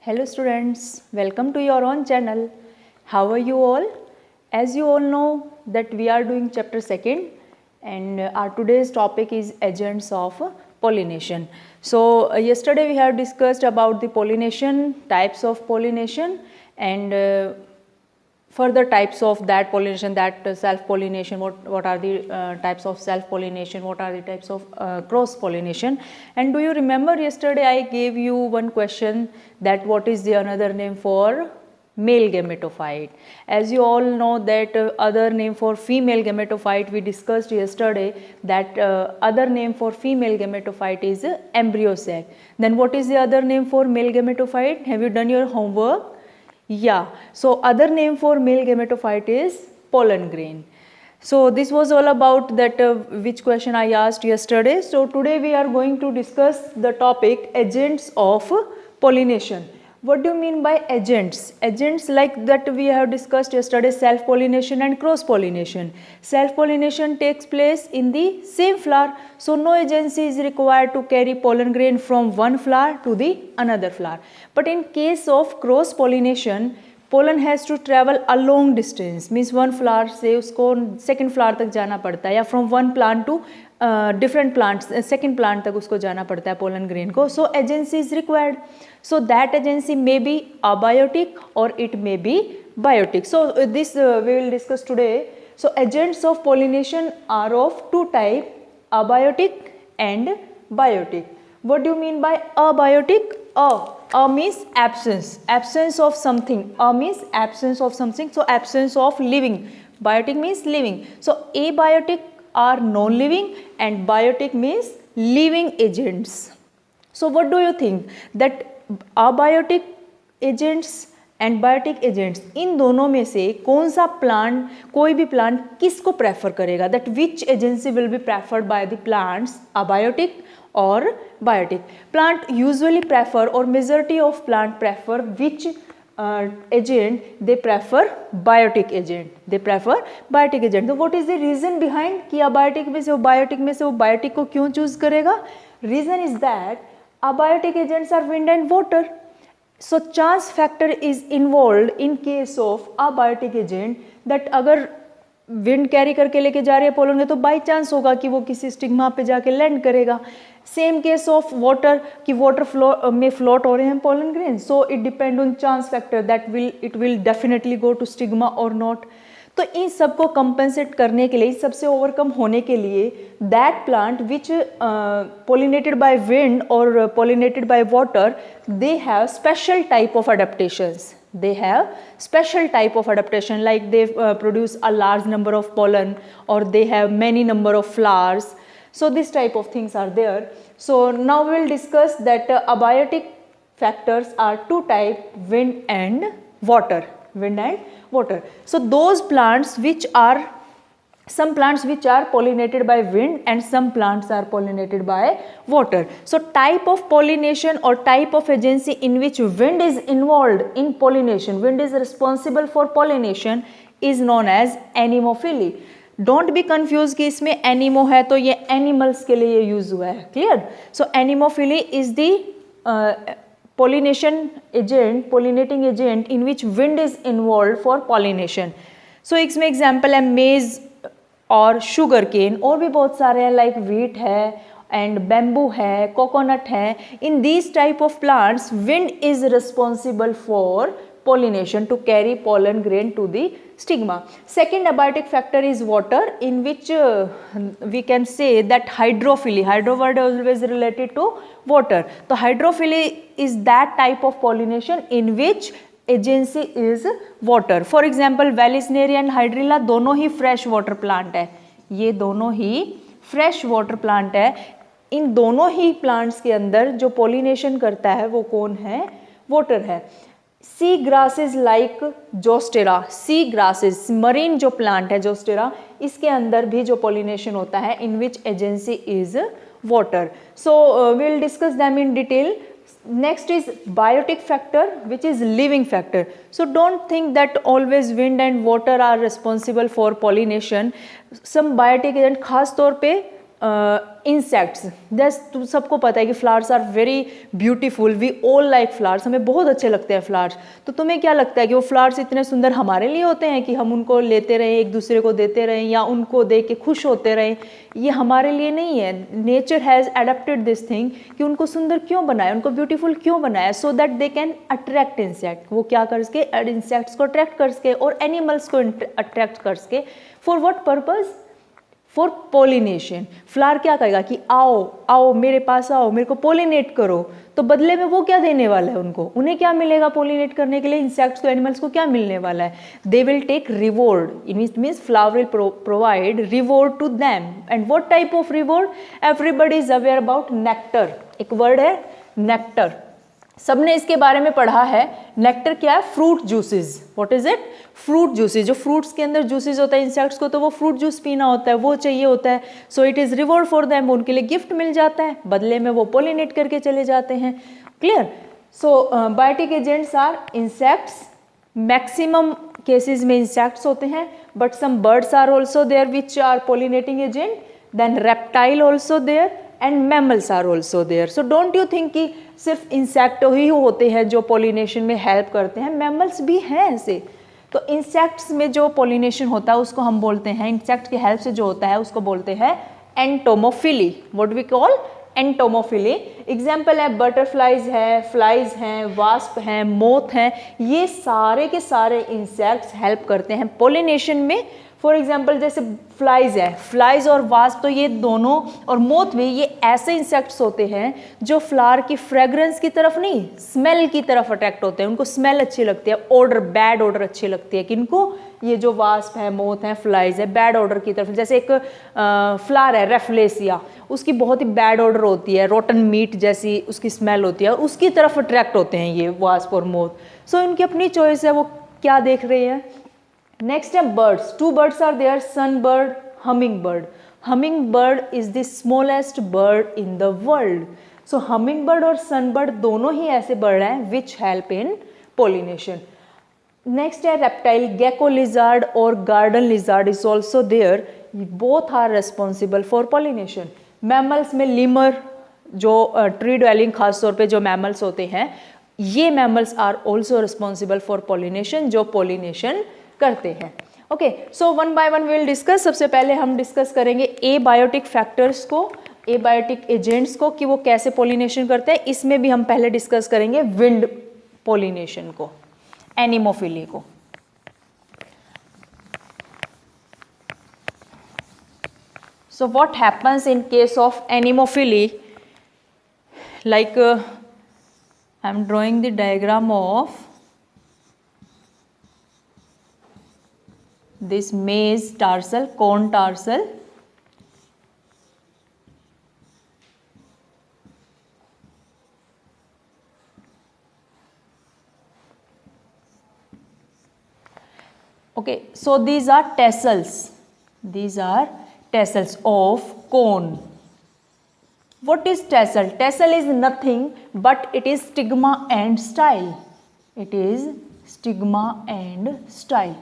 Hello students, welcome to your own channel. How are you all? As you all know that we are doing chapter 2nd and our today's topic is agents of pollination. So yesterday we have discussed about the pollination, types of pollination and further types of that pollination, that self-pollination, what are the types of self-pollination, what are the types of cross-pollination. And do you remember yesterday I gave you one question that what is the another name for male gametophyte. As you all know that other name for female gametophyte we discussed yesterday, that other name for female gametophyte is embryo sac. Then what is the other name for male gametophyte? Have you done your homework? Yeah, so other name for male gametophyte is pollen grain. So this was all about that which question I asked yesterday. So today we are going to discuss the topic agents of pollination. What do you mean by agents? Agents like that we have discussed yesterday, self-pollination and cross-pollination. Self-pollination takes place in the same flower. So no agency is required to carry pollen grain from one flower to the another flower. But in case of cross-pollination, pollen has to travel a long distance. Means one flower से उसको second flower तक जाना पड़ता है या from one plant to different plants, second plant तक उसको जाना पड़ता है pollen grain को. So agency is required. So that agency may be abiotic or it may be biotic. So this we will discuss today. So agents of pollination are of two types, abiotic and biotic. What do you mean by abiotic? A means absence of something. A means absence of something. So absence of living. Biotic means living. So abiotic are non-living and biotic means living agents. So what do you think that abiotic agents and biotic agents इन दोनों में से कौन सा plant, कोई भी plant किसको prefer करेगा? That which agency will be preferred by the plants, abiotic और बायोटिक? प्लांट यूजुअली प्रेफर और majority of plant prefer which agent? They prefer biotic agent. They prefer biotic agent. So what is the reason behind कि abiotic में से वो biotic में से वो biotic को क्यों choose करेगा? Reason is that abiotic agents are wind and water. So chance factor is involved in case of abiotic agent that अगर विंड कैरी करके लेके जा रही है पोलन में तो बाई चांस होगा कि वो किसी स्टिग्मा पे जाके लैंड करेगा. सेम केस ऑफ वाटर कि वाटर फ्लो में फ्लोट हो रहे हैं pollen grain. So it depend on chance factor that it will definitely go to stigma और नॉट. तो इन सबको कंपेंसेट करने के लिए, सबसे ओवरकम होने के लिए that plant which pollinated by wind और pollinated by water, they have special type of adaptations. They have special type of adaptation, like they produce a large number of pollen or they have many number of flowers. So this type of things are there. So now we will discuss that abiotic factors are two type, wind and water. Wind and water. So those plants which are, some plants which are pollinated by wind and some plants are pollinated by water. So type of pollination or type of agency in which wind is involved in pollination, wind is responsible for pollination, is known as anemophily. Don't be confused कि इसमें एनिमो है तो ये animals के लिए use हुआ है. Clear? So anemophily is the pollination agent, pollinating agent in which wind is involved for pollination. So इसमें एग्जाम्पल है मेज और शुगर केन, और भी बहुत सारे हैं लाइक व्हीट है एंड बैम्बू है, कोकोनट है. In these type of plants wind is responsible for pollination to carry pollen grain to the stigma. Second abiotic factor is water, in which we can say that hydrophily, hydro word always related to water. So hydrophily is that type of pollination in which agency is water. For example, Vallisneria and Hydrilla दोनों ही fresh water plant है. ये दोनों ही fresh water plant है. इन दोनों ही plants के अंदर जो pollination करता है वो कौन है? Water है. Sea grasses like zostera, sea grasses marine जो प्लांट है जोस्टेरा, इसके अंदर भी जो पोलिनेशन होता है in which agency is water. So we will discuss them in detail. Next is biotic factor, which is living factor. So don't think that always wind and water are responsible for pollination. Some biotic agent खास तौर पे insects, तुम सबको पता है कि flowers are very beautiful, we all like flowers, हमें बहुत अच्छे लगते हैं फ्लावर्स। तो तुम्हें क्या लगता है कि वो फ्लावर्स इतने सुंदर हमारे लिए होते हैं कि हम उनको लेते रहें, एक दूसरे को देते रहें या उनको देख के खुश होते रहें? ये हमारे लिए नहीं है। Nature has adapted this thing कि उनको सुंदर क्यों बनाया, उनको ब्यूटीफुल क्यों बनाया, so that they can attract insect. वो क्या कर सके, इंसेक्ट्स को अट्रैक्ट कर सके और एनिमल्स को अट्रैक्ट कर सके। For what purpose? For pollination. Flower क्या कहेगा कि आओ आओ मेरे पास आओ, मेरे को पोलिनेट करो। तो बदले में वो क्या देने वाला है उनको, उन्हें क्या मिलेगा पोलिनेट करने के लिए? इंसेक्ट्स को, एनिमल्स को क्या मिलने वाला है? They will take reward, it means flower will provide reward to them. And what type of reward? Everybody is aware about nectar. एक वर्ड है नेक्टर, सबने इसके बारे में पढ़ा है। नेक्टर क्या है? Fruit juices. What is it? Fruit juices. जो फ्रूट्स के अंदर जूसेस होता है, इंसेक्ट्स को तो वो फ्रूट जूस पीना होता है, वो चाहिए होता है। So it is reward for them, उनके लिए गिफ्ट मिल जाता है, बदले में वो पोलिनेट करके चले जाते हैं। Clear? So biotic agents are insects, maximum cases में इंसेक्ट्स होते हैं, but some birds are also there which are pollinating agent, then reptile also there and mammals are also there. So don't you think कि सिर्फ insect ही होते हैं जो pollination में help करते हैं, मैमल्स भी हैं ऐसे। तो इंसेक्ट्स में जो पोलिनेशन होता है उसको हम बोलते हैं, इंसेक्ट की हेल्प से जो होता है उसको बोलते हैं entomophily. What we call? Entomophily. Example है बटरफ्लाइज है, फ्लाइज हैं, वास्प हैं, मोथ हैं, ये सारे के सारे इंसेक्ट्स हेल्प करते हैं पोलिनेशन में। फॉर एग्जाम्पल जैसे फ्लाइज है, फ्लाइज और वास्प, तो ये दोनों, और मोथ भी, ये ऐसे इंसेक्ट्स होते हैं जो फ्लावर की फ्रेग्रेंस की तरफ नहीं, स्मेल की तरफ अट्रैक्ट होते हैं। उनको स्मेल अच्छी लगती है, ऑर्डर, बैड ऑर्डर अच्छी लगती है। किनको? ये जो वास्प है, मोथ है, फ्लाइज है, बैड ऑर्डर की तरफ। जैसे एक फ्लावर है रेफलेसिया, उसकी बहुत ही बैड ऑर्डर होती है, रोटन मीट जैसी उसकी स्मेल होती है, और उसकी तरफ अट्रैक्ट होते हैं ये वास्प और मोथ। सो इनकी अपनी चॉइस है, वो क्या देख रहे हैं। नेक्स्ट है birds. Two birds are there, sun bird, humming bird. Humming bird is the smallest bird in the world. So humming bird और सन बर्ड दोनों ही ऐसे बर्ड हैं which help in pollination. Next है रेप्टाइल, गेको लिजार्ड और garden lizard is also there, both are responsible for pollination. Mammals में lemur, जो tree dwelling खास तौर पे जो मैमल्स होते हैं, ये mammals are also responsible for pollination, जो पोलिनेशन करते हैं। Okay, so one by one will discuss. सबसे पहले हम डिस्कस करेंगे एबायोटिक फैक्टर्स को, एबायोटिक एजेंट्स को, कि वो कैसे पोलिनेशन करते हैं। इसमें भी हम पहले डिस्कस करेंगे विंड पोलिनेशन को, एनिमोफिली को। So what happens in case of anemophily, like I am drawing the diagram of this maize tarsal, corn tarsal. Okay, so these are tassels. These are tassels of corn. What is tassel? Tassel is nothing but it is stigma and style. It is stigma and style.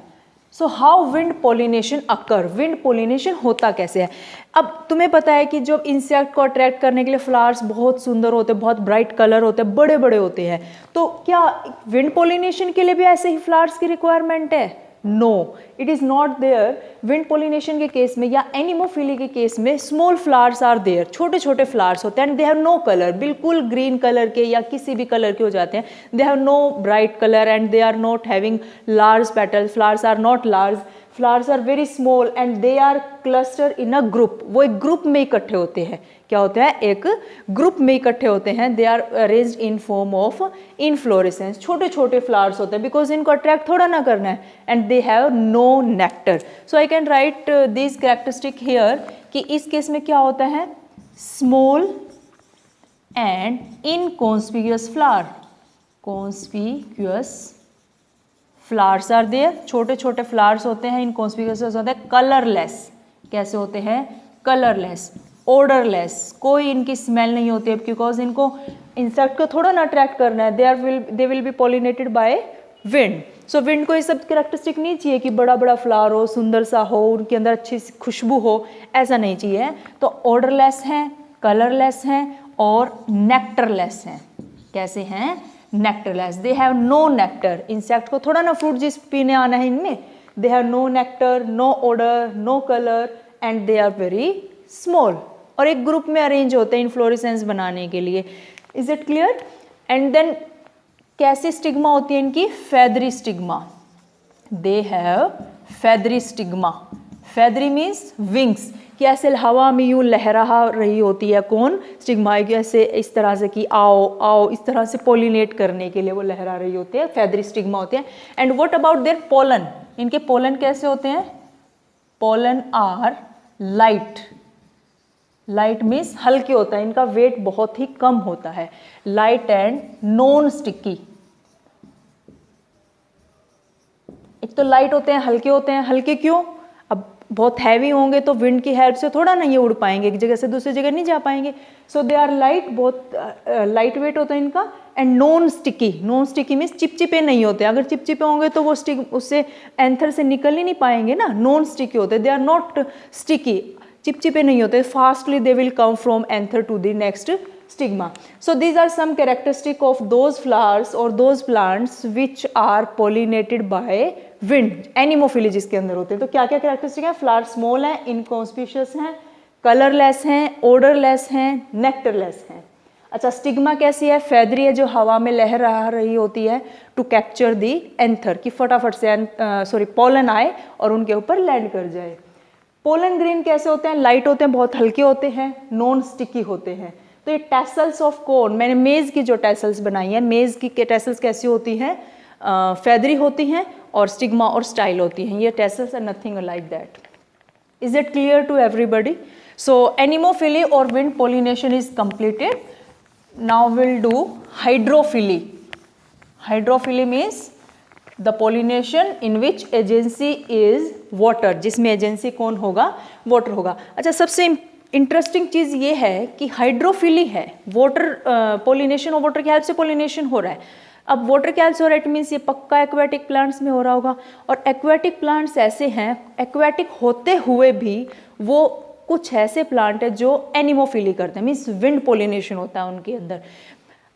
So how wind pollination occur, wind pollination होता कैसे है। अब तुम्हें पता है कि जो insect को अट्रैक्ट करने के लिए फ्लावर्स बहुत सुंदर होते हैं, बहुत ब्राइट कलर होते हैं, बड़े बड़े होते हैं, तो क्या विंड पोलिनेशन के लिए भी ऐसे ही फ्लावर्स की रिक्वायरमेंट है? No, it is not there. Wind pollination के केस में या एनिमोफिली के केस में स्मॉल फ्लावर्स आर देयर, छोटे छोटे फ्लावर्स होते हैं, and they have no colour, बिल्कुल ग्रीन कलर के या किसी भी कलर के हो जाते हैं। They have no bright colour and they are not having large petals, flowers are not large, flowers are very small and they are cluster in a group. वो एक ग्रुप में इकट्ठे होते हैं। क्या होता है? एक ग्रुप में इकट्ठे होते हैं। They are arranged in form of inflorescence, छोटे छोटे फ्लावर्स होते हैं, बिकॉज इनको अट्रैक्ट थोड़ा ना करना है, and they have no nectar. So I can write this characteristic here कि इस केस में क्या होता है? Small and inconspicuous flower, conspicuous flowers are there, छोटे छोटे फ्लावर्स होते हैं, इनकॉन्स्पिक्यूअस होते हैं, कलरलेस। कैसे होते हैं? कलरलेस, ऑर्डरलेस, कोई इनकी स्मेल नहीं होती है, बिकॉज इनको इंसेक्ट को थोड़ा ना अट्रैक्ट करना है। They will be pollinated by wind. So wind को ये सब कैरेक्टरिस्टिक नहीं चाहिए कि बड़ा बड़ा फ्लावर हो, सुंदर सा हो, उनके अंदर अच्छी सी खुशबू हो, ऐसा नहीं चाहिए। तो ऑर्डरलेस हैं, कलरलेस हैं और नेक्टरलेस हैं। कैसे हैं? Nectarless. They have no nectar. Insect को थोड़ा ना फ्रूट जूस पीने आना है इनमें। They have no nectar, no odour, no colour and they are very small. और एक ग्रुप में अरेंज होते हैं इन्फ्लोरेसेंस बनाने के लिए। Is it clear? And then कैसी स्टिग्मा होती है इनकी? Feathery stigma. They have feathery stigma. Feathery means wings, कि ऐसे हवा में यूं लहरा रही होती है। कौन? स्टिग्मा। ऐसे इस तरह से कि आओ आओ, इस तरह से पोलिनेट करने के लिए वो लहरा रही होती है। फेदरी स्टिग्मा होते हैं। And what about their pollen? इनके पोलन कैसे होते हैं? Pollen are light. Light means हल्के होता है, इनका वेट बहुत ही कम होता है। Light and non sticky. एक तो लाइट होते हैं, हल्के होते हैं। हल्के क्यों? अब बहुत हैवी होंगे तो विंड की हेल्प से थोड़ा ना ये उड़ पाएंगे, एक जगह से दूसरी जगह नहीं जा पाएंगे। सो दे आर लाइट, बहुत लाइट वेट होता है इनका। And non sticky. Non sticky means चिपचिपे नहीं होते। अगर चिपचिपे होंगे तो वो स्टिक उससे एंथर से निकल ही नहीं पाएंगे ना। नॉन स्टिकी होते, दे आर नॉट स्टिकी, चिपचिपे नहीं होते। Fastly they will come from anther to the next stigma. So these are some characteristic of those flowers or those plants which are pollinated by wind. Anemophily जिसके अंदर होते हैं। तो क्या क्या characteristic है? फ्लावर स्मॉल है, इनकॉन्स्पिशियस हैं, कलरलेस हैं, ऑर्डरलेस हैं, नेक्टरलेस हैं। अच्छा, स्टिग्मा कैसी है? फेदरी है, जो हवा में लहरा रही होती है टू कैप्चर दी एंथर, कि फटाफट से पोलन आए और उनके ऊपर लैंड कर जाए। पोलन ग्रेन कैसे होते हैं? लाइट होते हैं, बहुत हल्के होते हैं, नॉन स्टिकी होते हैं। तो ये टेसल्स ऑफ कोर्न, मैंने मेज की जो टेसल्स बनाई है, मेज की टेसल्स कैसी होती हैं? फेदरी होती हैं और स्टिग्मा और स्टाइल होती हैं। ये tassels are nothing like that. Is it clear to everybody? So anemophily और wind pollination is completed. Now will do hydrophily. Hydrophily means the pollination in which agency is water, जिसमें एजेंसी कौन होगा? Water होगा. अच्छा, सबसे इंटरेस्टिंग चीज़ ये है कि हाइड्रोफिली है, वाटर पोलिनेशन और वाटर की हेल्प से पोलिनेशन हो रहा है. अब वाटर की हेल्प से हो रहा है, इट मीन्स ये पक्का एक्वेटिक प्लांट्स में हो रहा होगा. और एक्वेटिक प्लांट्स ऐसे हैं, एक्वेटिक होते हुए भी वो कुछ ऐसे प्लांट है जो एनिमोफिली करते हैं, मीन्स विंड पोलिनेशन होता है उनके अंदर.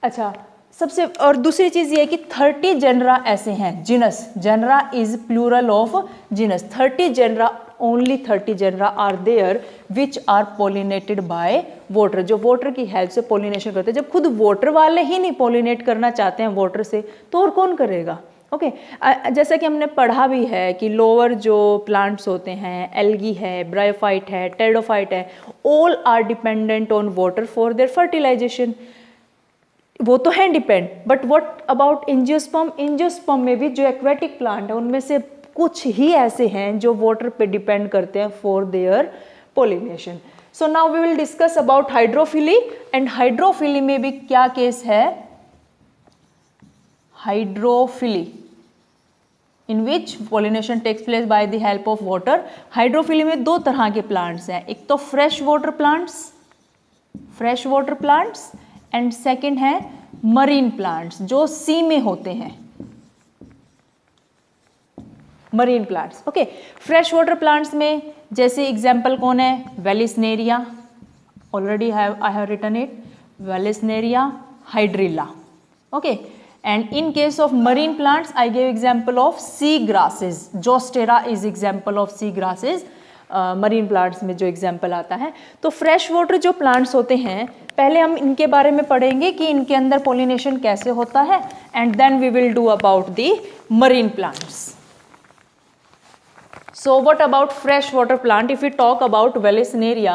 अच्छा, सबसे और दूसरी चीज़ ये है कि 30 जेनरा ऐसे हैं. Genus, genera is plural of genus. 30 genera, only 30 genera are there which are pollinated by water, जो वाटर की हेल्प से पोलिनेशन करते हैं. जब खुद वाटर वाले ही नहीं पोलिनेट करना चाहते हैं वाटर से, तो और कौन करेगा? ओके, जैसा कि हमने पढ़ा भी है कि लोअर जो प्लांट्स होते हैं, एल्गी है, ब्रायोफाइट है, टेरिडोफाइट है, all are dependent on water for their fertilization. वो तो है depend, but what about angiosperm? Angiosperm में भी जो एक्वेटिक प्लांट है उनमें से कुछ ही ऐसे हैं जो वाटर पे डिपेंड करते हैं for their pollination. So now we will discuss about hydrophily. And hydrophily में भी क्या केस है? Hydrophily in which pollination takes place by the help of water. Hydrophily में दो तरह के प्लांट्स हैं, एक तो fresh water plants and second है मरीन प्लांट्स, जो सी में होते हैं. Marine plants. Okay, fresh water plants में जैसे एग्जाम्पल कौन है? Vallisneria, already I have written it, vallisneria, hydrilla. Okay, and in case of marine plants I give example of sea grasses. Zostera is example of sea grasses. Marine plants में जो example आता है. तो fresh water जो plants होते हैं, पहले हम इनके बारे में पढ़ेंगे कि इनके अंदर पोलिनेशन कैसे होता है, and then we will do about the marine plants. So what about fresh water plant? If we talk about Vallisneria,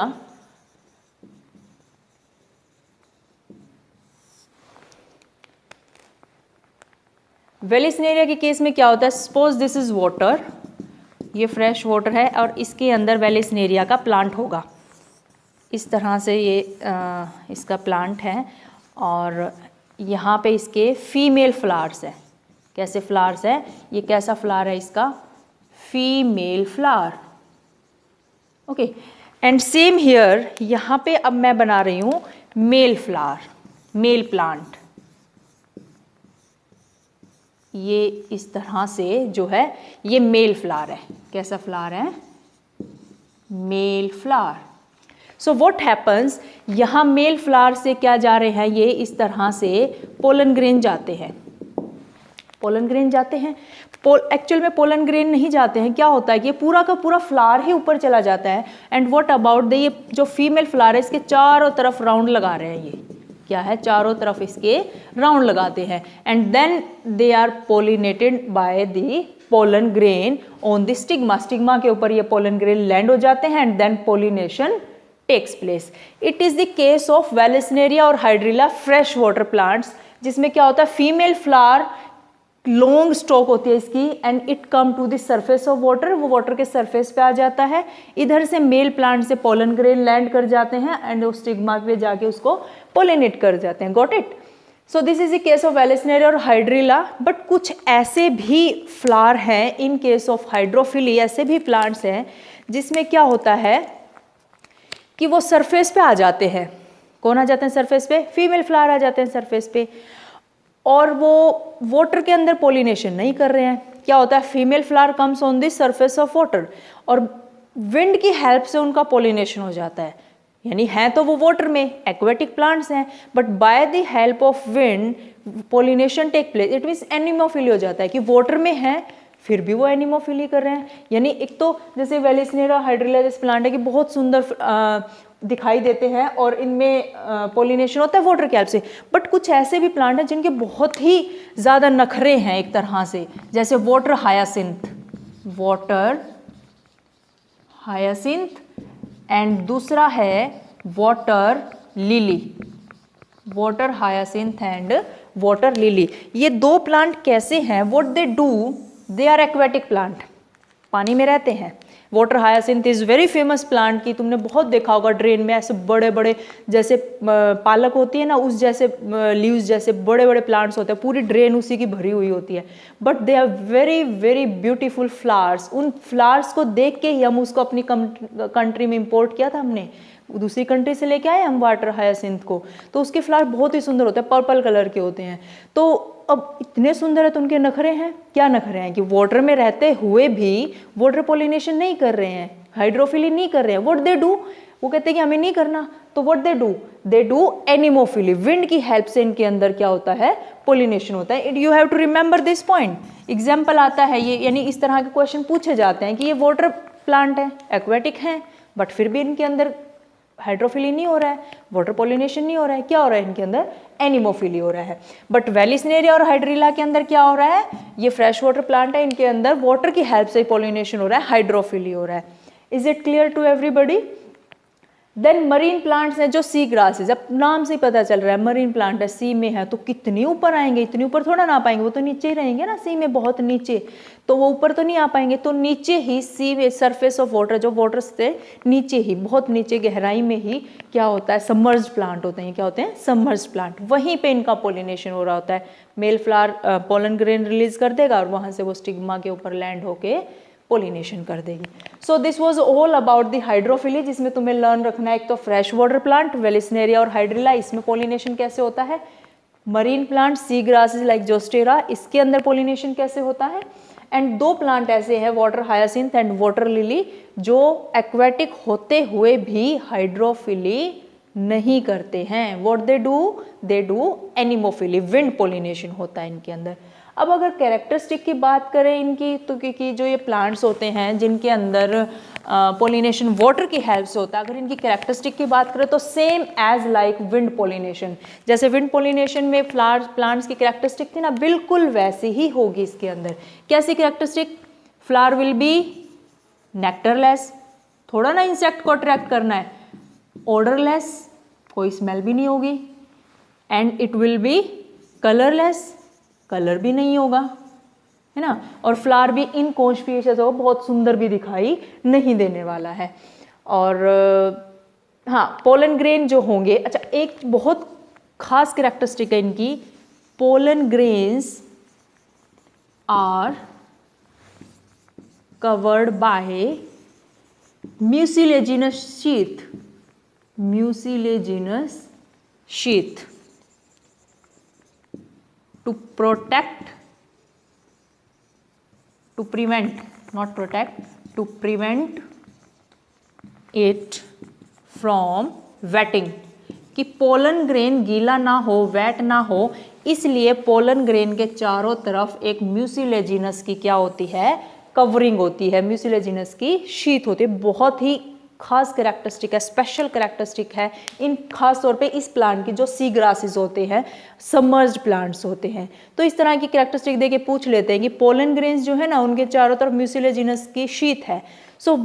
Vallisneria के केस में क्या होता है? सपोज दिस इज वाटर, ये फ्रेश वाटर है और इसके अंदर वेलिस्नेरिया का प्लांट होगा. इस तरह से ये इसका प्लांट है और यहाँ पे इसके फीमेल फ्लावर्स है. कैसे फ्लावर्स है? ये कैसा फ्लावर है इसका? Female flower. Okay, and same here, यहाँ पे अब मैं बना रही हूँ मेल फ्लावर, मेल प्लांट. ये इस तरह से जो है ये मेल फ्लावर है। कैसा फ्लावर है? Male flower. So what happens, यहाँ मेल फ्लावर से क्या जा रहे हैं, ये इस तरह से पोलन ग्रेन जाते हैं। पोलन ग्रेन जाते हैं, एक्चुअल में पोलन ग्रेन नहीं जाते हैं। क्या होता है कि ये पूरा का पूरा फ्लावर ही ऊपर चला जाता है। एंड व्हाट अबाउट ये जो फीमेल फ्लावर है इसके चारों तरफ राउंड लगा रहे हैं। ये क्या है? चारों तरफ इसके राउंड लगाते हैं। And then they are pollinated by the pollen grain on the stigma. Stigma के ऊपर ये पोलन ग्रेन लैंड हो जाते हैं and then pollination takes place. It is the case of vallisneria और हाइड्रिला फ्रेश वाटर प्लांट्स, जिसमें क्या होता है, फीमेल फ्लावर लॉन्ग स्टॉक होती है इसकी and it come to the surface of water, वो वाटर के सरफेस पे आ जाता है। इधर से मेल प्लांट से पोलन ग्रेन लैंड कर जाते हैं एंड उस स्टिग्मा पे जाके उसको पोलिनेट कर जाते हैं। Got it? So this is the case of vallisneria और हाइड्रिला। बट कुछ ऐसे भी फ्लावर हैं इन केस ऑफ हाइड्रोफिली, ऐसे भी प्लांट्स हैं जिसमें क्या होता है कि वो सरफेस पे आ जाते हैं। कौन आ जाते हैं सरफेस पे? फीमेल फ्लावर आ जाते हैं सरफेस पे, और वो वाटर के अंदर पोलिनेशन नहीं कर रहे हैं। क्या होता है? Female flower comes on the surface of water और विंड की हेल्प से उनका पोलिनेशन हो जाता है। यानी हैं तो वो वाटर में, एक्वेटिक प्लांट्स हैं, but by the help of wind pollination take place. It means anemophily हो जाता है कि वाटर में है फिर भी वो एनिमोफिली कर रहे हैं। यानी एक तो जैसे वेलेस्नेरिया हाइड्रिला जैसे प्लांट है कि बहुत सुंदर दिखाई देते हैं और इनमें पोलिनेशन होता है वाटर के हेल्प से। बट कुछ ऐसे भी प्लांट हैं जिनके बहुत ही ज़्यादा नखरे हैं एक तरह से, जैसे water hyacinth, water hyacinth and दूसरा है water lily, water hyacinth and water lily. ये दो प्लांट कैसे हैं? What they do, they are aquatic plant, पानी में रहते हैं। Water hyacinth is very famous plant की तुमने बहुत देखा होगा ड्रेन में, ऐसे बड़े बड़े जैसे पालक होती है ना, उस जैसे लीव्स जैसे बड़े बड़े प्लांट्स होते हैं, पूरी ड्रेन उसी की भरी हुई होती है। But they are very very beautiful flowers. उन फ्लावर्स को देख के ही हम उसको अपनी कंट्री में इंपोर्ट किया था, हमने दूसरी कंट्री से लेके आए हम वाटर हायासिंथ को। तो उसके फ्लावर बहुत ही सुंदर होते हैं, पर्पल कलर के होते हैं। तो अब इतने सुंदर है तो उनके नखरे हैं। क्या नखरे हैं? कि वाटर में रहते हुए भी वाटर पोलिनेशन नहीं कर रहे हैं, हाइड्रोफिली नहीं कर रहे हैं। व्हाट दे डू, वो कहते हैं कि हमें नहीं करना, तो what they do, they do anemophily. Wind की हेल्प से इनके अंदर क्या होता है? पोलिनेशन होता है। You have to remember this point. Example आता है ये, यानी इस तरह के क्वेश्चन पूछे जाते हैं कि ये वाटर प्लांट है, एक्वेटिक हैं, बट फिर भी इनके अंदर हाइड्रोफिली नहीं हो रहा है, वाटर पोलिनेशन नहीं हो रहा है। क्या हो रहा है इनके अंदर? एनिमोफिली हो रहा है। बट वेलेस्नेरिया और हाइड्रिला के अंदर क्या हो रहा है? ये फ्रेश वाटर प्लांट है, इनके अंदर वाटर की हेल्प से पोलिनेशन हो रहा है, हाइड्रोफिली हो रहा है। Is it clear to everybody? Then marine plants हैं जो सी ग्रासेस, अब नाम से ही पता चल रहा है मरीन प्लांट है, सी में है, तो कितनी ऊपर आएंगे? इतनी ऊपर थोड़ा ना पाएंगे, वो तो नीचे ही रहेंगे ना, सी में बहुत नीचे, तो वो ऊपर तो नहीं आ पाएंगे। तो नीचे ही सी में सरफेस ऑफ वाटर, जो वाटर से नीचे ही बहुत नीचे गहराई में ही क्या होता है? सबमर्ज्ड प्लांट होते हैं। क्या होते हैं? Submerged plant. वहीं पे इनका पोलिनेशन हो रहा होता है। Male flower pollen grain release कर देगा और वहां से वो स्टिग्मा के ऊपर लैंड होके पोलिनेशन कर देगी। So this was all about the hydrophily, जिसमें तुम्हें लर्न रखना है एक तो फ्रेश वाटर प्लांट वेलेस्नेरिया और हाइड्रिला, इसमें पोलिनेशन कैसे होता है। मरीन प्लांट सी ग्रासेस लाइक जोस्टेरा, इसके अंदर पोलिनेशन कैसे होता है। एंड दो प्लांट ऐसे हैं water hyacinth and water lily, जो एक्वेटिक होते हुए भी हाइड्रोफिली नहीं करते हैं। What they do anemophily, wind pollination होता है इनके अंदर। अब अगर कैरेक्टरिस्टिक की बात करें इनकी, तो क्योंकि जो ये प्लांट्स होते हैं जिनके अंदर पोलिनेशन वाटर की हेल्प से होता है, अगर इनकी कैरेक्टरिस्टिक की बात करें तो same as like wind pollination, जैसे विंड पोलिनेशन में प्लांट्स की कैरेक्टरिस्टिक थी ना, बिल्कुल वैसी ही होगी इसके अंदर। कैसी characteristic? Flower will be nectarless, थोड़ा ना इंसेक्ट को अट्रैक्ट करना है, ऑर्डरलेस, कोई स्मेल भी नहीं होगी, and it will B colourless, colour भी नहीं होगा, है ना, और फ्लावर भी इनकॉन्स्पिशियस होगा, बहुत सुंदर भी दिखाई नहीं देने वाला है। और हाँ, पोलन ग्रेन जो होंगे, अच्छा एक बहुत खास कैरेक्टरिस्टिक है इनकी, pollen grains are covered by mucilaginous sheath, mucilaginous sheath to protect to prevent, not protect, to prevent it from wetting, कि पोलन ग्रेन गीला ना हो, वेट ना हो, इसलिए पोलन ग्रेन के चारों तरफ एक म्यूसिलेजिनस की क्या होती है, कवरिंग होती है, म्यूसिलेजिनस की शीट होती है। बहुत ही खास कैरेक्टरिस्टिक है, स्पेशल कैरेक्टरिस्टिक है इन खास तौर पे इस प्लांट की, जो सी ग्रासेस होते हैं, सबमर्ज्ड प्लांट्स होते हैं। तो इस तरह की कैरेक्टरिस्टिक देके पूछ लेते हैं कि पोलन ग्रेन्स जो है ना, उनके चारों तरफ म्यूसिलेजिनस की शीट है। So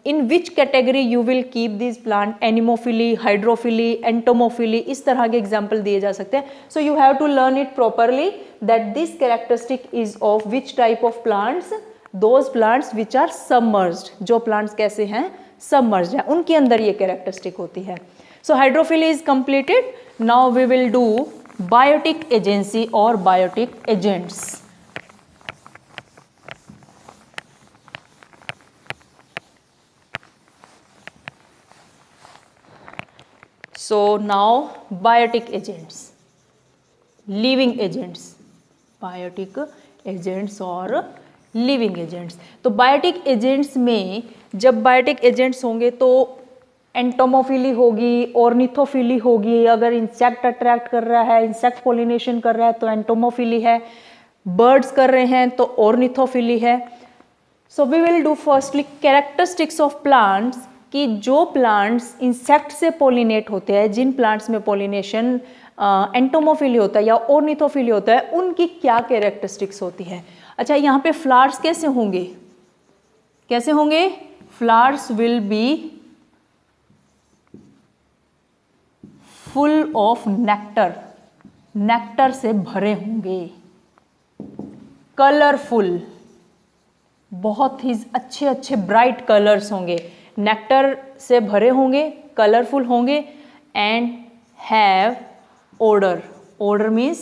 in which category you will keep this plant, anemophily, hydrophily, entomophily, इस तरह के एग्जाम्पल दिए जा सकते हैं। So you have to learn it properly that this characteristic is of which type of plants, those plants which are submerged, जो plants कैसे हैं, सबमर्ज्ड है, उनके अंदर ये कैरेक्टरिस्टिक होती है। So hydrophily is completed. Now we will do biotic agency और biotic agents. So now biotic agents, living agents, biotic agents और living agents। तो biotic agents में जब biotic agents होंगे तो एंटोमोफिली होगी, ऑर्निथोफिली होगी, अगर इंसेक्ट अट्रैक्ट कर रहा है, इंसेक्ट पोलिनेशन कर रहा है तो एंटोमोफिली है, बर्ड्स कर रहे हैं तो ऑर्निथोफिली है। So we will do firstly characteristics of plants, कि जो प्लांट्स इंसेक्ट से पोलिनेट होते हैं, जिन प्लांट्स में पोलिनेशन एंटोमोफिली होता है या ऑर्निथोफिली होता है, उनकी क्या कैरेक्टरिस्टिक्स होती है। अच्छा, यहाँ पे फ्लावर्स कैसे होंगे, कैसे होंगे, flowers will be full of nectar, nectar से भरे होंगे, कलरफुल, बहुत ही अच्छे अच्छे ब्राइट कलर्स होंगे, नेक्टर से भरे होंगे, कलरफुल होंगे, and have odour, odour means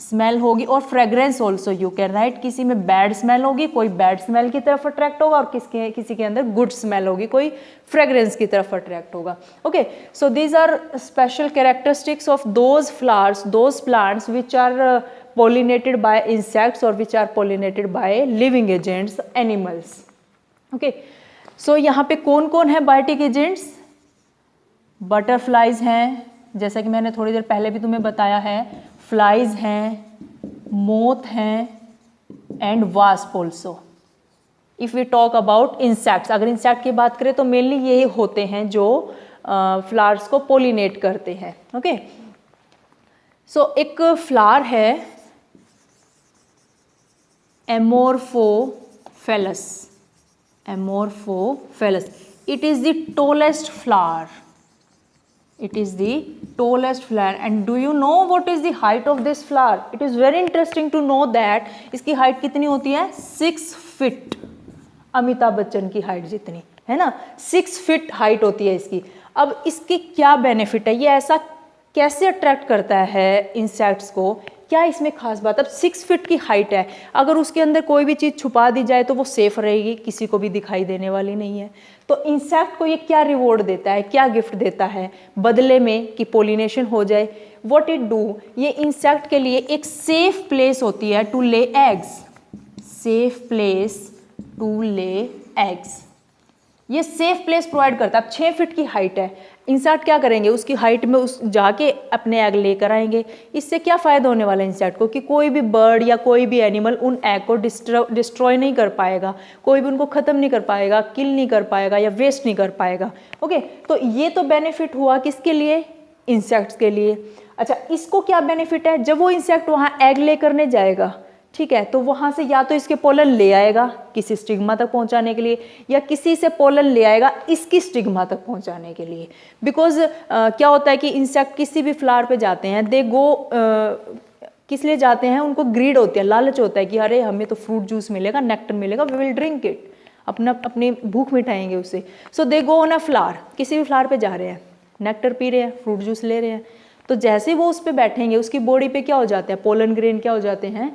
smell होगी, और fragrance also you can write, किसी में बैड स्मेल होगी, कोई बैड स्मेल की तरफ अट्रैक्ट होगा, और किसी के अंदर गुड स्मेल होगी, कोई फ्रेग्रेंस की तरफ अट्रैक्ट होगा। Okay, so these are special characteristics of those flowers, those plants which are pollinated by insects or which are pollinated by living agents, animals. Okay, so यहाँ पे कौन कौन है बायोटिक एजेंट्स, बटरफ्लाइज हैं, जैसा कि मैंने थोड़ी देर पहले भी तुम्हें बताया है, फ्लाइज हैं, मोथ हैं, and wasp also. If we talk about insects, अगर इंसेक्ट की बात करें तो मेनली ये होते हैं जो फ्लावर्स को पोलिनेट करते हैं। ओके, सो एक फ्लावर है Amorphophallus, Amorphophallus, it is the tallest flower, it is the tallest flower, and do you know what is the height of this flower? It is very interesting to know that इसकी height कितनी होती है, 6 feet, Amitabh Bachchan की height जितनी है ना, 6 feet height होती है इसकी। अब इसकी क्या बेनिफिट है, ये ऐसा कैसे अट्रैक्ट करता है इंसेक्ट्स को, क्या इसमें खास बात, अब 6 फीट की हाइट है, अगर उसके अंदर कोई भी चीज़ छुपा दी जाए तो वो सेफ रहेगी, किसी को भी दिखाई देने वाली नहीं है। तो इंसेक्ट को ये क्या रिवॉर्ड देता है, क्या गिफ्ट देता है बदले में कि पोलिनेशन हो जाए, व्हाट इट डू, ये इंसेक्ट के लिए एक सेफ प्लेस होती है to lay eggs, safe place to lay eggs, ये सेफ प्लेस प्रोवाइड करता है। अब 6 फीट की हाइट है, इंसेक्ट क्या करेंगे, उसकी हाइट में उस जाके अपने एग लेकर आएंगे। इससे क्या फ़ायदा होने वाला है इंसेक्ट को, कि कोई भी बर्ड या कोई भी एनिमल उन एग को डिस्ट्रॉय नहीं कर पाएगा, कोई भी उनको ख़त्म नहीं कर पाएगा, किल नहीं कर पाएगा या वेस्ट नहीं कर पाएगा। ओके, तो ये तो बेनिफिट हुआ किसके लिए, इंसेक्ट्स के लिए। अच्छा, इसको क्या बेनिफिट है, जब वो इंसेक्ट वहाँ एग ले करने जाएगा, ठीक है, तो वहाँ से या तो इसके पोलन ले आएगा किसी स्टिग्मा तक पहुँचाने के लिए, या किसी से पोलन ले आएगा इसकी स्टिग्मा तक पहुँचाने के लिए। बिकॉज क्या होता है कि इंसेक्ट किसी भी फ्लावर पे जाते हैं, दे गो किस लिए जाते हैं, उनको ग्रीड होती है, लालच होता है कि अरे हमें तो फ्रूट जूस मिलेगा, नेक्टर मिलेगा, वी विल ड्रिंक इट, अपनी भूख मिटाएंगे उससे। सो दे गो ऑन अ फ्लावर, किसी भी फ्लावर पे जा रहे हैं, नेक्टर पी रहे हैं, फ्रूट जूस ले रहे हैं, तो जैसे वो उस पर बैठेंगे उसकी बॉडी पे क्या हो जाता है, पोलन ग्रेन क्या हो जाते हैं,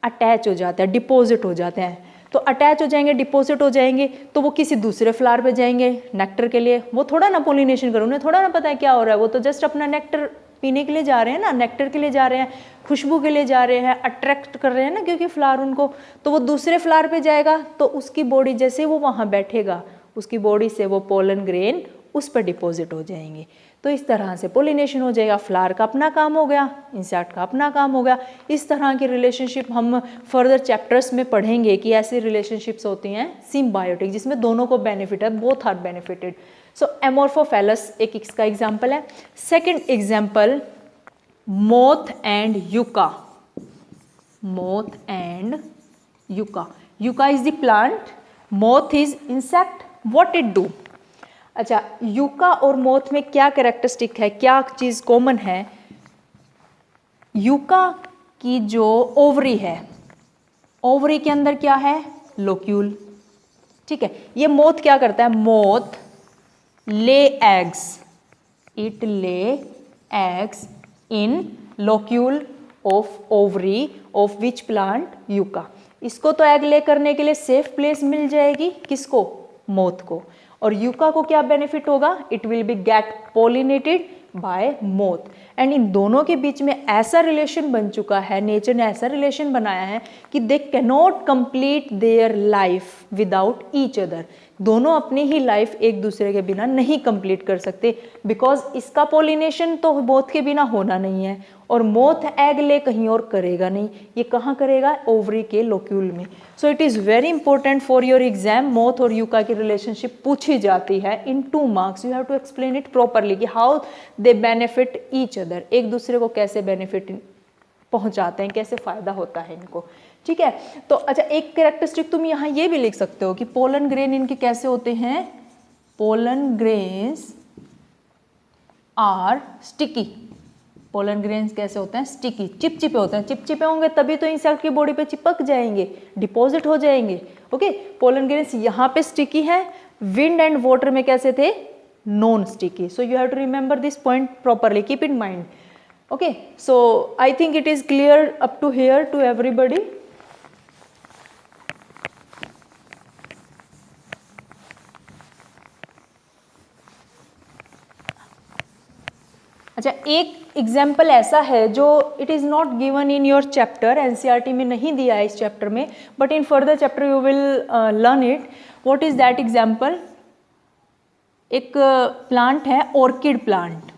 अटैच हो जाता है, डिपॉजिट हो जाते हैं। तो अटैच हो जाएंगे, डिपॉजिट हो जाएंगे, तो वो किसी दूसरे फ्लावर पे जाएंगे नेक्टर के लिए, वो थोड़ा ना पोलिनेशन करें, उन्हें थोड़ा ना पता है क्या हो रहा है, वो तो जस्ट अपना नेक्टर पीने के लिए जा रहे हैं ना, नेक्टर के लिए जा रहे हैं, खुशबू के लिए जा रहे हैं, अट्रैक्ट कर रहे हैं ना क्योंकि फ्लावर उनको, तो वो दूसरे फ्लावर पे जाएगा तो उसकी बॉडी जैसे वो वहाँ बैठेगा उसकी बॉडी से वो पोलन ग्रेन उस पर डिपॉजिट हो जाएंगे। तो इस तरह से पोलिनेशन हो जाएगा, फ्लावर का अपना काम हो गया, इंसेक्ट का अपना काम हो गया। इस तरह की रिलेशनशिप हम फर्दर चैप्टर्स में पढ़ेंगे कि ऐसी रिलेशनशिप्स होती हैं सिम्बायोटिक जिसमें दोनों को बेनिफिट है, both are benefited. So amorphophallus एक इसका एग्जाम्पल है। Second example moth and yucca. Moth and yucca. Yucca is the plant, moth is insect. What it do? अच्छा, यूका और मोथ में क्या कैरेक्टरिस्टिक है, क्या चीज कॉमन है? यूका की जो ओवरी है, ओवरी के अंदर क्या है? लोक्यूल। ठीक है, ये मोथ क्या करता है? Moth lay eggs, it lay eggs in locule of ovary of which plant? Yucca. इसको तो एग ले करने के लिए सेफ प्लेस मिल जाएगी, किसको? मोथ को। और यूका को क्या बेनिफिट होगा? It will be get pollinated by moth. And इन दोनों के बीच में ऐसा रिलेशन बन चुका है, नेचर ने ऐसा रिलेशन बनाया है कि they cannot complete their life without each other. दोनों अपनी ही लाइफ एक दूसरे के बिना नहीं कंप्लीट कर सकते, बिकॉज इसका पोलिनेशन तो मोथ के बिना होना नहीं है और मोथ एग ले कहीं और करेगा नहीं, ये कहाँ करेगा? ओवरी के लोक्यूल में। So it is very important for your exam. Moth और यूका की रिलेशनशिप पूछी जाती है in 2 marks. You have to explain it properly कि how they benefit each other, एक दूसरे को कैसे बेनिफिट पहुंचाते हैं, कैसे फायदा होता है इनको। ठीक है, तो अच्छा एक कैरेक्टरिस्टिक तुम यहाँ ये भी लिख सकते हो कि पोलन ग्रेन इनके कैसे होते हैं? Pollen grains are sticky. Pollen grains कैसे होते हैं? स्टिकी, चिपचिपे होते हैं। चिपचिपे होंगे तभी तो इंसेक्ट की बॉडी पे चिपक जाएंगे, डिपॉजिट हो जाएंगे। ओके, पोलन ग्रेन्स यहाँ पे स्टिकी है, विंड एंड वाटर में कैसे थे? Non sticky. So you have to remember this point properly, keep in mind. Okay, so I think it is clear up to here to everybody. अच्छा, एक example ऐसा है जो it is not given in your chapter, NCERT में नहीं दिया है इस चैप्टर में, but in further chapter you will learn it. What is that example? एक प्लांट है ऑर्किड प्लांट।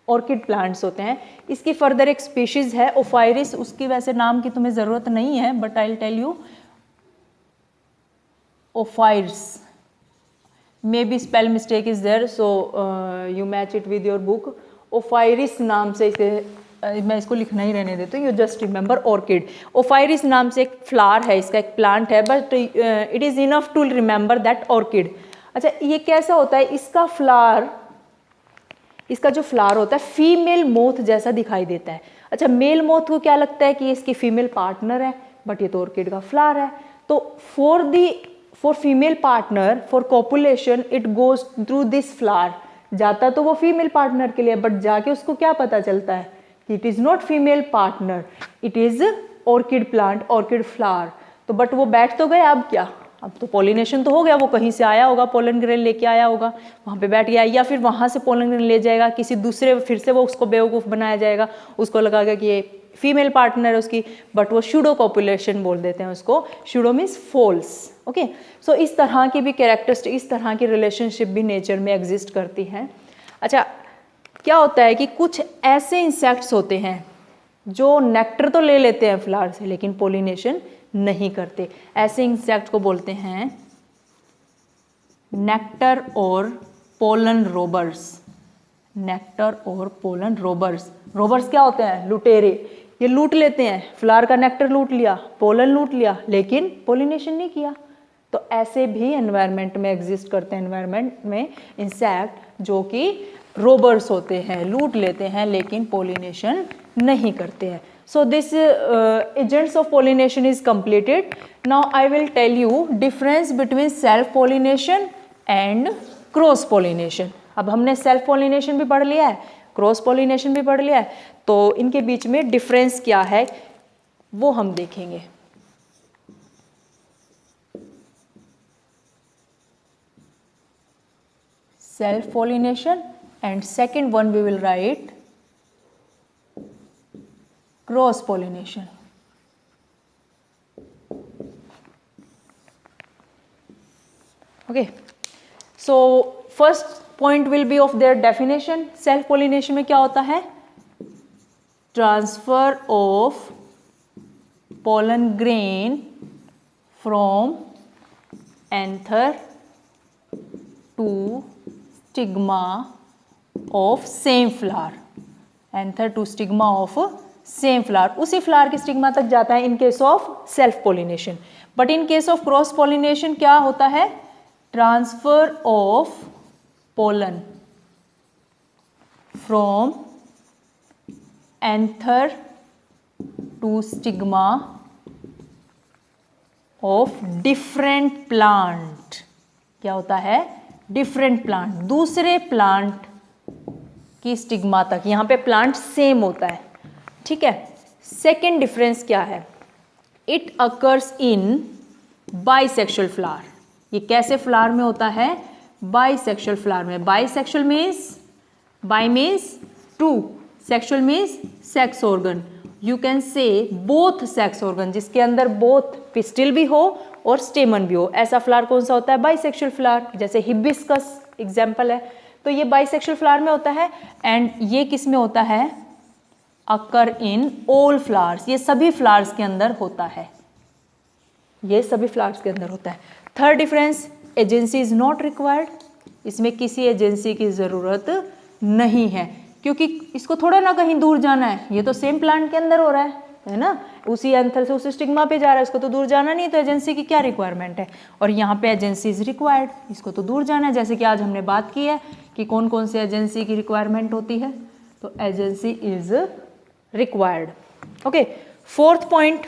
ऑर्किड प्लांट्स होते हैं, इसकी फर्दर एक स्पीशीज है ओफायरिस, उसकी वैसे नाम की तुम्हें ज़रूरत नहीं है but I will tell you. Ophrys, may be spell mistake is there, so you match it with your book. Ophrys नाम से इसे मैं इसको लिखना ही रहने देती हूँ, you just remember orchid. Ophrys नाम से एक फ्लावर है, इसका एक प्लांट है, but it is enough to remember that orchid. अच्छा, ये कैसा होता है? इसका फ्लावर, इसका जो फ्लावर होता है फीमेल मोथ जैसा दिखाई देता है। अच्छा, मेल मोथ को क्या लगता है कि इसकी फीमेल पार्टनर है, बट ये तो ऑर्किड का फ्लावर है। तो for female partner, for copulation, it goes through this flower. जाता तो वो फीमेल पार्टनर के लिए, बट जाके उसको क्या पता चलता है कि it is not female partner, it is orchid plant, orchid flower. तो बट वो बैठ तो गया, अब क्या? अब तो पोलिनेशन तो हो गया, वो कहीं से आया होगा, पोलन ग्रेन लेके आया होगा, वहाँ पे बैठ गया, या फिर वहाँ से पोलन ग्रेन ले जाएगा किसी दूसरे, फिर से वो उसको बेवकूफ़ बनाया जाएगा, उसको लगेगा कि ये फीमेल पार्टनर है उसकी, बट वो शूडो कॉपुलेशन बोल देते हैं उसको। Pseudo means false. Okay, so इस तरह की भी कैरेक्टरिस्टिक, इस तरह की रिलेशनशिप भी नेचर में एग्जिस्ट करती हैं। अच्छा, क्या होता है कि कुछ ऐसे इंसेक्ट्स होते हैं जो नेक्टर तो ले लेते हैं फ्लावर से लेकिन पोलिनेशन नहीं करते। ऐसे इंसेक्ट को बोलते हैं नेक्टर और पोलन रोबर्स। नेक्टर और पोलन रोबर्स। रोबर्स क्या होते हैं? लुटेरे। ये लूट लेते हैं, फ्लावर का नेक्टर लूट लिया, पोलन लूट लिया, लेकिन पोलिनेशन नहीं किया। तो ऐसे भी एनवायरनमेंट में एग्जिस्ट करते हैं, एनवायरनमेंट में इंसेक्ट जो कि रोबर्स होते हैं, लूट लेते हैं लेकिन पोलिनेशन नहीं करते हैं। So this agents of pollination is completed. Now I will tell you difference between self pollination and cross pollination. अब हमने सेल्फ पोलिनेशन भी पढ़ लिया है, क्रॉस पोलिनेशन भी पढ़ लिया है, तो इनके बीच में डिफरेंस क्या है वो हम देखेंगे। Self pollination and second one we will write cross pollination. Okay, so first point will be of their definition. Self pollination में क्या होता है? Transfer of pollen grain from anther to stigma of same flower, anther to stigma of same flower, उसी flower की stigma तक जाता है in case of self pollination. But in case of cross pollination क्या होता है? Transfer of pollen from anther to stigma of different plant. क्या होता है? डिफरेंट प्लांट, दूसरे प्लांट की स्टिग्मा तक। यहां पे प्लांट सेम होता है, ठीक है। सेकेंड डिफरेंस क्या है? It occurs in bisexual flower. ये कैसे फ्लावर में होता है? बाइसेक्सुअल फ्लावर में। Bisexual means, bi means two, sexual means sex organ. You can say both sex organ, जिसके अंदर बोथ पिस्टिल भी हो और स्टेमन भी हो। ऐसा फ्लावर कौन सा होता है? Bisexual flower. जैसे हिबिस्कस एग्जाम्पल है, तो ये बाइसेक्सुअल फ्लावर में होता है। एंड ये किस में होता है? अकर इन ऑल फ्लावर्स। ये सभी फ्लावर्स के अंदर होता है, ये सभी फ्लावर्स के अंदर होता है। Third difference, agency is not required. इसमें किसी एजेंसी की ज़रूरत नहीं है, क्योंकि इसको थोड़ा ना कहीं दूर जाना है, ये तो सेम प्लांट के अंदर हो रहा है ना, उसी एंथर से उस स्टिग्मा पे जा रहा है, इसको तो दूर जाना नहीं, तो एजेंसी की क्या रिक्वायरमेंट है। और यहाँ पे एजेंसी इज रिक्वायर्ड, इसको तो दूर जाना है। जैसे कि आज हमने बात की है कि कौन कौन से एजेंसी की रिक्वायरमेंट होती है, तो agency is required. Okay, fourth point,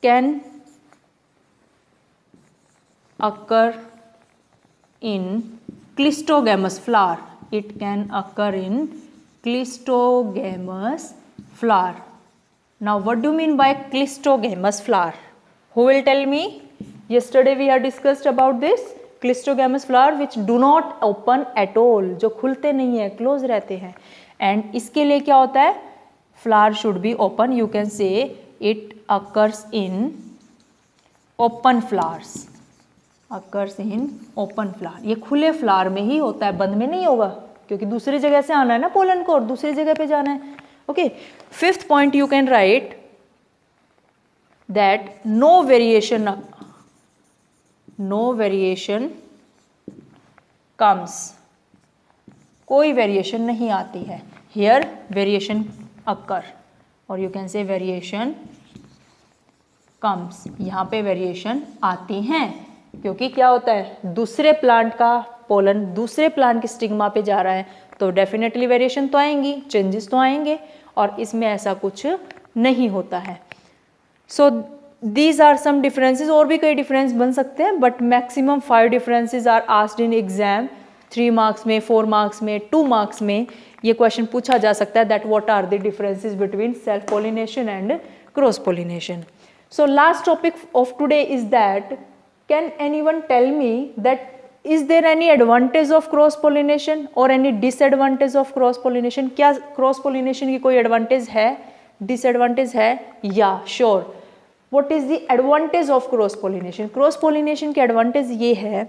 can occur in cleistogamous flower. It can occur in clistogamous flower. Now what do you mean by clistogamous flower? Who will tell me? Yesterday we had discussed about this clistogamous flower which do not open at all, जो खुलते नहीं है, close रहते हैं। And इसके लिए क्या होता है? Flower should be open. You can से it occurs in open flowers, occurs in open flower. ये खुले फ्लावर में ही होता है, बंद में नहीं होगा, क्योंकि दूसरी जगह से आना है ना पोलन को, और दूसरी जगह पे जाना है। Okay, fifth point, you can write that no variation comes, कोई वेरिएशन नहीं आती है। हियर वेरिएशन अकर, और you can say variation comes, यहाँ पे वेरिएशन आती हैं, क्योंकि क्या होता है? दूसरे प्लांट का पोलन दूसरे प्लांट के स्टिग्मा पे जा रहा है, तो डेफिनेटली वेरिएशन तो आएंगी, चेंजेस तो आएंगे, और इसमें ऐसा कुछ नहीं होता है। So these are some differences. और भी कई डिफरेंस बन सकते हैं, but maximum 5 differences are asked in exam. 3 marks में, 4 मार्क्स में, 2 मार्क्स में ये क्वेश्चन पूछा जा सकता है, that what are the differences between self pollination and cross pollination. So last topic of today is that, can anyone tell me that is there any advantage of cross pollination or any disadvantage of cross pollination? क्या cross pollination की कोई advantage है, disadvantage है? या sure. What is the advantage of cross pollination? cross pollination की advantage ये है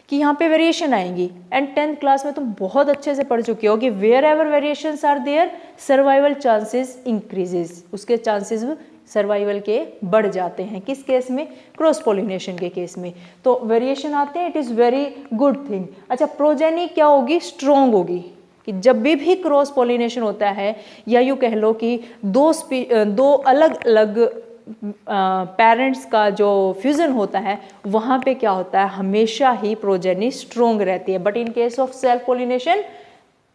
कि यहाँ पे वेरिएशन आएंगी, एंड 10th क्लास में तुम बहुत अच्छे से पढ़ चुके हो कि wherever variations are there survival chances increases, उसके चांसेस सर्वाइवल के बढ़ जाते हैं। किस केस में? क्रॉस पॉलिनेशन के केस में। तो वेरिएशन आते हैं, it is very good thing. अच्छा, प्रोजेनी क्या होगी? स्ट्रॉन्ग होगी, कि जब भी क्रॉस पॉलिनेशन होता है, या यूँ कह लो कि दो अलग अलग पेरेंट्स का जो फ्यूजन होता है, वहाँ पे क्या होता है? हमेशा ही प्रोजेनी स्ट्रॉन्ग रहती है। But in case of self pollination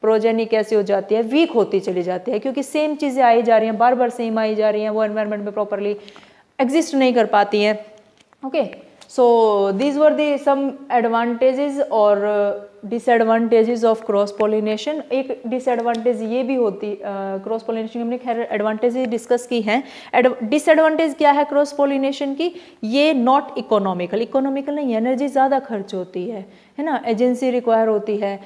progeny कैसे हो जाती है? वीक होती चली जाती है, क्योंकि सेम चीज़ें आई जा रही हैं, बार बार सेम आई जा रही हैं, वो एनवायरनमेंट में प्रॉपरली एग्जिस्ट नहीं कर पाती हैं। Okay, so these were the some advantages और डिसएडवांटेजेस ऑफ क्रॉस पॉलिनेशन। एक डिसएडवांटेज ये भी होती, क्रॉस पॉलिनेशन हमने खैर एडवांटेजेस डिस्कस की हैं। डिसएडवांटेज क्या है क्रॉस पॉलिनेशन की? ये नॉट इकोनॉमिकल, इकोनॉमिकल नहीं, एनर्जी ज़्यादा खर्च होती है ना, एजेंसी रिक्वायर होती है,